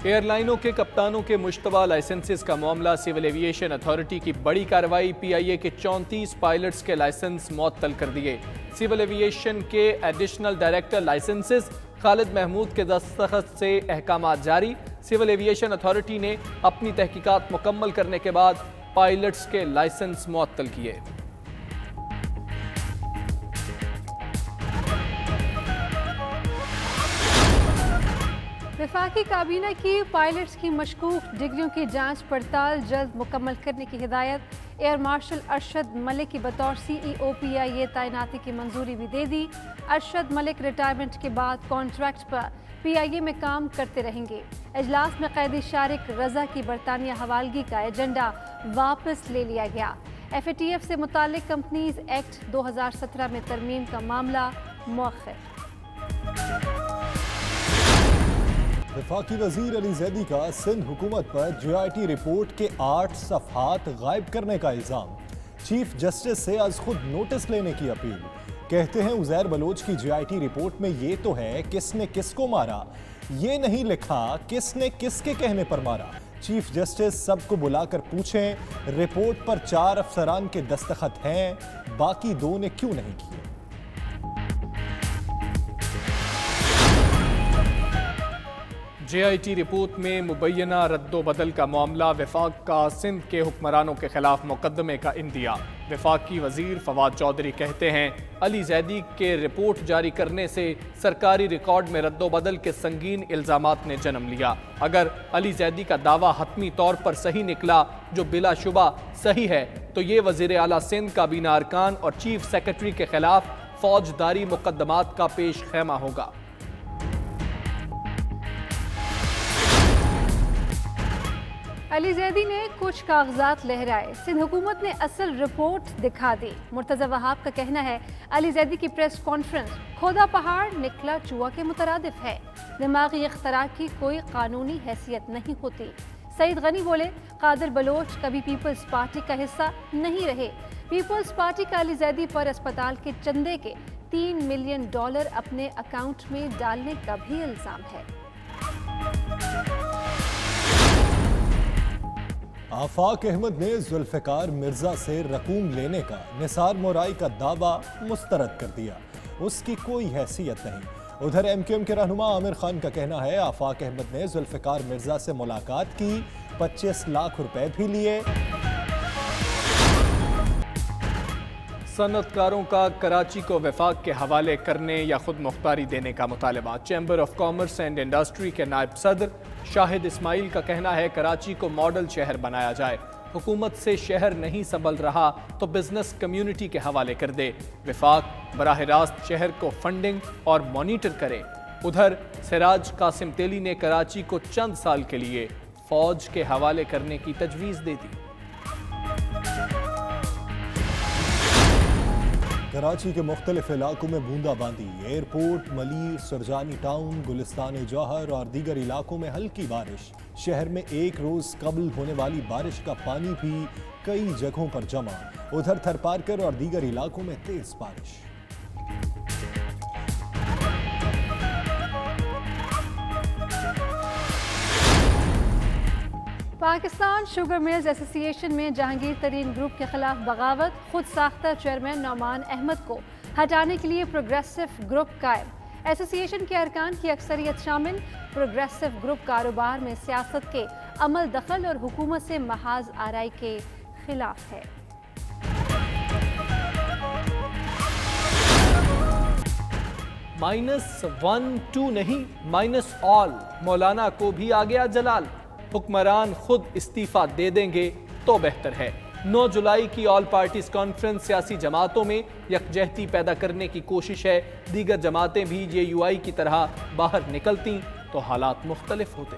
Year لائنوں کے کپتانوں کے مشتبہ لائسنسز کا معاملہ، سول ایویشن اتھارٹی کی بڑی کارروائی، پی آئی اے کے 34 پائلٹس کے لائسنس معطل کر دیے۔ سول ایویشن کے ایڈیشنل ڈائریکٹر لائسنسز خالد محمود کے دستخط سے احکامات جاری۔ سول ایویشن اتھارٹی نے اپنی تحقیقات مکمل کرنے کے بعد پائلٹس کے لائسنس معطل کیے۔ وفاقی کابینہ کی پائلٹس کی مشکوک ڈگریوں کی جانچ پڑتال جلد مکمل کرنے کی ہدایت۔ ایئر مارشل ارشد ملک کی بطور سی ای او پی آئی اے تعیناتی کی منظوری بھی دے دی۔ ارشد ملک ریٹائرمنٹ کے بعد کانٹریکٹ پر پی آئی اے میں کام کرتے رہیں گے۔ اجلاس میں قیدی شارک رضا کی برطانیہ حوالگی کا ایجنڈا واپس لے لیا گیا۔ ایف اے ٹی ایف سے متعلق کمپنیز ایکٹ 2017 میں ترمیم کا معاملہ مؤخر۔ وفاقی وزیر علی زیدی کا سندھ حکومت پر جے آئی ٹی رپورٹ کے 8 صفحات غائب کرنے کا الزام، چیف جسٹس سے از خود نوٹس لینے کی اپیل۔ کہتے ہیں عزیر بلوچ کی جے آئی ٹی رپورٹ میں یہ تو ہے کس نے کس کو مارا، یہ نہیں لکھا کس نے کس کے کہنے پر مارا۔ چیف جسٹس سب کو بلا کر پوچھیں رپورٹ پر 4 افسران کے دستخط ہیں، باقی 2 نے کیوں نہیں کیے۔ جے آئی ٹی رپورٹ میں مبینہ رد و بدل کا معاملہ، وفاق کا سندھ کے حکمرانوں کے خلاف مقدمے کا اندیا۔ وفاقی وزیر فواد چودھری کہتے ہیں علی زیدی کے رپورٹ جاری کرنے سے سرکاری ریکارڈ میں رد و بدل کے سنگین الزامات نے جنم لیا۔ اگر علی زیدی کا دعویٰ حتمی طور پر صحیح نکلا، جو بلا شبہ صحیح ہے، تو یہ وزیر اعلیٰ سندھ، کابینہ ارکان اور چیف سیکرٹری کے خلاف فوجداری مقدمات کا پیش خیمہ ہوگا۔ علی زیدی نے کچھ کاغذات لہرائے، سندھ حکومت نے اصل رپورٹ دکھا دی۔ مرتضی وہاب کا کہنا ہے علی زیدی کی پریس کانفرنس کھودا پہاڑ نکلا چوہا کے مترادف ہے، دماغی اختراع کی کوئی قانونی حیثیت نہیں ہوتی۔ سعید غنی بولے قادر بلوچ کبھی پیپلز پارٹی کا حصہ نہیں رہے۔ پیپلز پارٹی کا علی زیدی پر اسپتال کے چندے کے $3 ملین اپنے اکاؤنٹ میں ڈالنے کا بھی الزام ہے۔ آفاق احمد نے ذوالفقار مرزا سے رقوم لینے کا نثار مورائی کا دعویٰ مسترد کر دیا، اس کی کوئی حیثیت نہیں۔ ادھر ایم کیو ایم کے رہنما عامر خان کا کہنا ہے آفاق احمد نے ذوالفقار مرزا سے ملاقات کی، 25 لاکھ روپے بھی لیے۔ صنعت کاروں کا کراچی کو وفاق کے حوالے کرنے یا خود مختاری دینے کا مطالبہ، chamber of commerce and industry کے نائب صدر شاہد اسماعیل کا کہنا ہے کراچی کو ماڈل شہر بنایا جائے، حکومت سے شہر نہیں سنبھل رہا تو بزنس کمیونٹی کے حوالے کر دے، وفاق براہ راست شہر کو فنڈنگ اور مانیٹر کرے۔ ادھر سراج قاسم تیلی نے کراچی کو چند سال کے لیے فوج کے حوالے کرنے کی تجویز دے دی۔ کراچی کے مختلف علاقوں میں بوندا باندی، ایئرپورٹ، ملیر، سرجانی ٹاؤن، گلستان جوہر اور دیگر علاقوں میں ہلکی بارش۔ شہر میں ایک روز قبل ہونے والی بارش کا پانی بھی کئی جگہوں پر جمع۔ ادھر تھر پارکر اور دیگر علاقوں میں تیز بارش۔ پاکستان شوگر ملز ایسوسی ایشن میں جہانگیر ترین گروپ کے خلاف بغاوت، خود ساختہ چیئرمین نعمان احمد کو ہٹانے کے لیے پروگریسو گروپ قائم۔ ایسوسی ایشن کے ارکان کی اکثریت شامل پروگریسو گروپ کاروبار میں سیاست کے عمل دخل اور حکومت سے محاذ آرائی کے خلاف ہے۔ -1-2 نہیں -all، مولانا کو بھی آ گیا جلال، حکمران خود استعفیٰ دے دیں گے تو بہتر ہے۔ 9 جولائی کی آل پارٹیز کانفرنس سیاسی جماعتوں میں یکجہتی پیدا کرنے کی کوشش ہے، دیگر جماعتیں بھی جے یو آئی کی طرح باہر نکلتی تو حالات مختلف ہوتے۔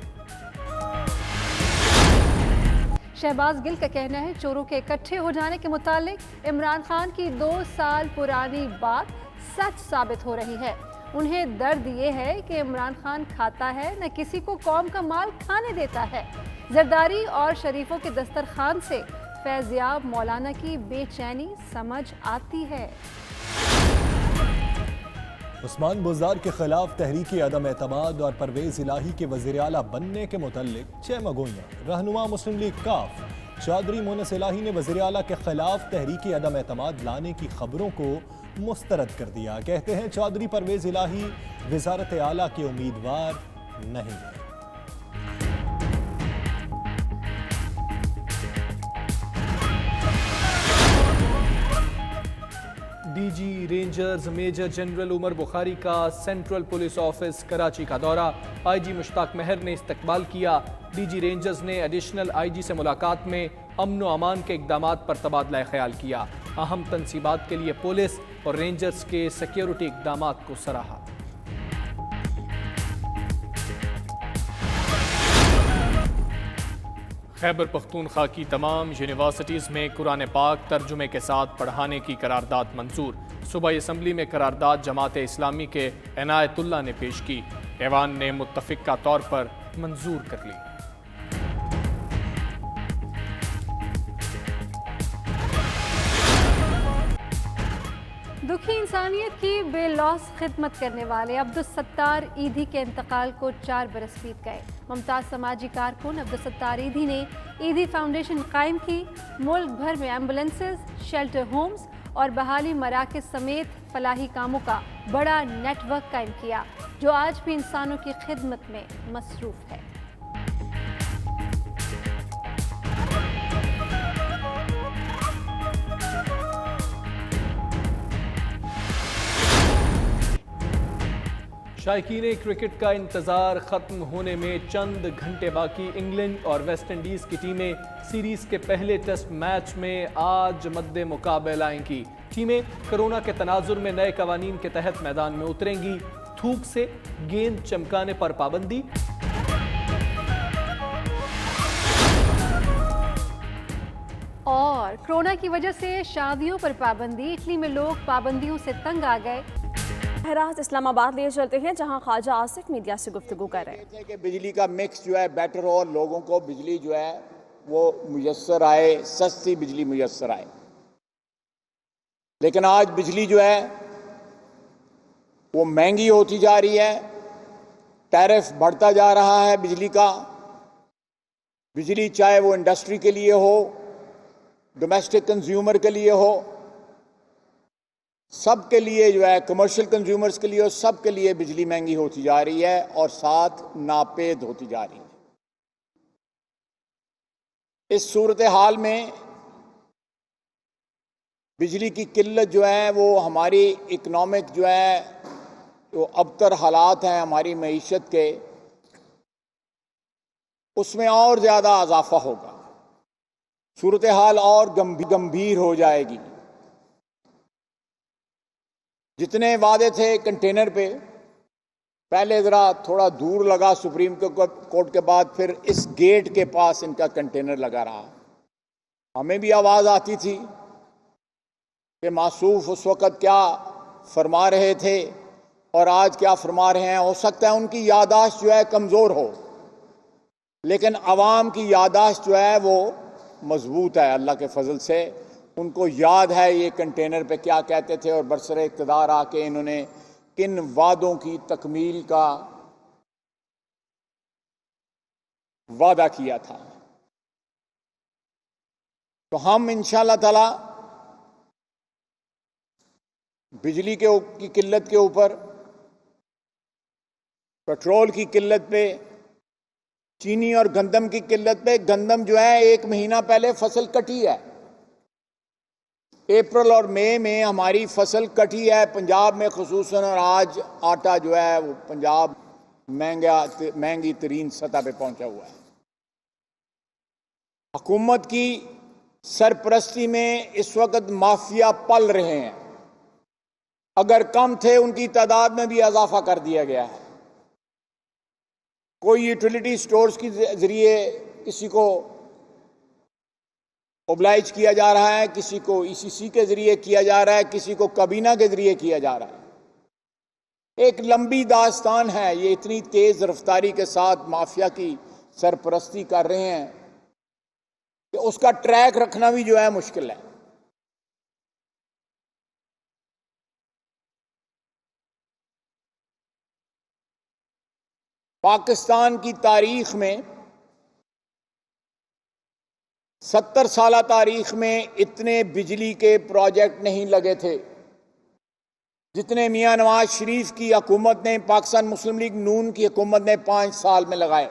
شہباز گل کا کہنا ہے چوروں کے اکٹھے ہو جانے کے متعلق عمران خان کی 2 سال پرانی بات سچ ثابت ہو رہی ہے۔ انہیں درد یہ ہے کہ عمران خان کھاتا ہے نہ کسی کو قوم کا مال کھانے دیتا ہے۔ زرداری اور شریفوں کے دسترخوان سے فیضیاب مولانا کی بے چینی سمجھ آتی ہے۔ عثمان بزدار کے خلاف تحریک عدم اعتماد اور پرویز الہی کے وزیر اعلیٰ بننے کے متعلق 6 مگوئیاں۔ رہنما مسلم لیگ کاف چودھری مونس الہی نے وزیر اعلیٰ کے خلاف تحریک عدم اعتماد لانے کی خبروں کو مسترد کر دیا۔ کہتے ہیں چودھری پرویز الہی وزارت اعلیٰ کے امیدوار نہیں ہیں۔ D G rangers major general Umar Bukhari کا سینٹرل پولیس آفس کراچی کا دورہ، آئی جی مشتاق مہر نے استقبال کیا۔ ڈی جی رینجرز نے ایڈیشنل آئی جی سے ملاقات میں امن و امان کے اقدامات پر تبادلہ خیال کیا۔ اہم تنصیبات کے لیے پولیس اور رینجرز کے سیکیورٹی اقدامات کو سراہا۔ خیبر پختونخوا کی تمام یونیورسٹیز میں قرآن پاک ترجمے کے ساتھ پڑھانے کی قرارداد منظور۔ صوبائی اسمبلی میں قرارداد جماعت اسلامی کے عنایت اللہ نے پیش کی، ایوان نے متفقہ طور پر منظور کر لی۔ دکھی انسانیت کی بے لوث خدمت کرنے والے عبدالستار ایدھی کے انتقال کو 4 برس بیت گئے۔ ممتاز سماجی کارکن عبدالستار ایدھی نے ایدھی فاؤنڈیشن قائم کی۔ ملک بھر میں ایمبولینسز، شیلٹر ہومز اور بحالی مراکز سمیت فلاحی کاموں کا بڑا نیٹ ورک قائم کیا، جو آج بھی انسانوں کی خدمت میں مصروف ہے۔ شائقین کرکٹ کا انتظار ختم ہونے میں چند گھنٹے باقی۔ انگلینڈ اور ویسٹ انڈیز کی ٹیمیں سیریز کے پہلے ٹیسٹ میچ میں آج مد مقابل آئیں گی۔ ٹیمیں کرونا کے تناظر میں نئے قوانین کے تحت میدان میں اتریں گی۔ تھوک سے گیند چمکانے پر پابندی، اور کرونا کی وجہ سے شادیوں پر پابندی۔ اٹلی میں لوگ پابندیوں سے تنگ آ گئے۔ بہرحال اسلام آباد لے چلتے ہیں، جہاں خواجہ آصف میڈیا سے گفتگو کر رہے ہیں کہ بجلی کا مکس جو ہے بیٹر ہو اور لوگوں کو بجلی جو ہے وہ میسر آئے، سستی بجلی میسر آئے۔ لیکن آج بجلی جو ہے وہ مہنگی ہوتی جا رہی ہے، ٹیرف بڑھتا جا رہا ہے بجلی کا۔ بجلی چاہے وہ انڈسٹری کے لیے ہو، ڈومیسٹک کنزیومر کے لیے ہو، سب کے لیے جو ہے، کمرشل کنزیومرز کے لیے، سب کے لیے بجلی مہنگی ہوتی جا رہی ہے اور ساتھ ناپید ہوتی جا رہی ہے۔ اس صورتحال میں بجلی کی قلت جو ہے وہ ہماری اکنامک جو ہے جو ابتر حالات ہیں ہماری معیشت کے، اس میں اور زیادہ اضافہ ہوگا، صورتحال اور گمبھیر ہو جائے گی۔ جتنے وعدے تھے کنٹینر پہ، پہلے ذرا تھوڑا دور لگا سپریم کورٹ کے بعد، پھر اس گیٹ کے پاس ان کا کنٹینر لگا رہا۔ ہمیں بھی آواز آتی تھی کہ معصوف اس وقت کیا فرما رہے تھے اور آج کیا فرما رہے ہیں۔ ہو سکتا ہے ان کی یادداشت جو ہے کمزور ہو، لیکن عوام کی یادداشت جو ہے وہ مضبوط ہے اللہ کے فضل سے۔ ان کو یاد ہے یہ کنٹینر پہ کیا کہتے تھے اور برسر اقتدار آ کے انہوں نے کن وعدوں کی تکمیل کا وعدہ کیا تھا۔ تو ہم انشاءاللہ تعالی بجلی کی قلت کے اوپر، پیٹرول کی قلت پہ، چینی اور گندم کی قلت پہ، گندم جو ہے 1 مہینہ پہلے فصل کٹی ہے، اپریل اور مئی میں ہماری فصل کٹی ہے پنجاب میں خصوصاً، اور آج آٹا جو ہے وہ پنجاب مہنگی ترین سطح پہ پہنچا ہوا ہے۔ حکومت کی سرپرستی میں اس وقت مافیا پل رہے ہیں، اگر کم تھے ان کی تعداد میں بھی اضافہ کر دیا گیا ہے۔ کوئی یوٹیلیٹی سٹورز کے ذریعے کسی کو اوبلائج کیا جا رہا ہے، کسی کو ای سی سی کے ذریعے کیا جا رہا ہے، کسی کو کابینہ کے ذریعے کیا جا رہا ہے۔ ایک لمبی داستان ہے، یہ اتنی تیز رفتاری کے ساتھ مافیا کی سرپرستی کر رہے ہیں کہ اس کا ٹریک رکھنا بھی جو ہے مشکل ہے۔ پاکستان کی تاریخ میں 70 سالہ تاریخ میں اتنے بجلی کے پروجیکٹ نہیں لگے تھے جتنے میاں نواز شریف کی حکومت نے، پاکستان مسلم لیگ نون کی حکومت نے 5 سال میں لگائے۔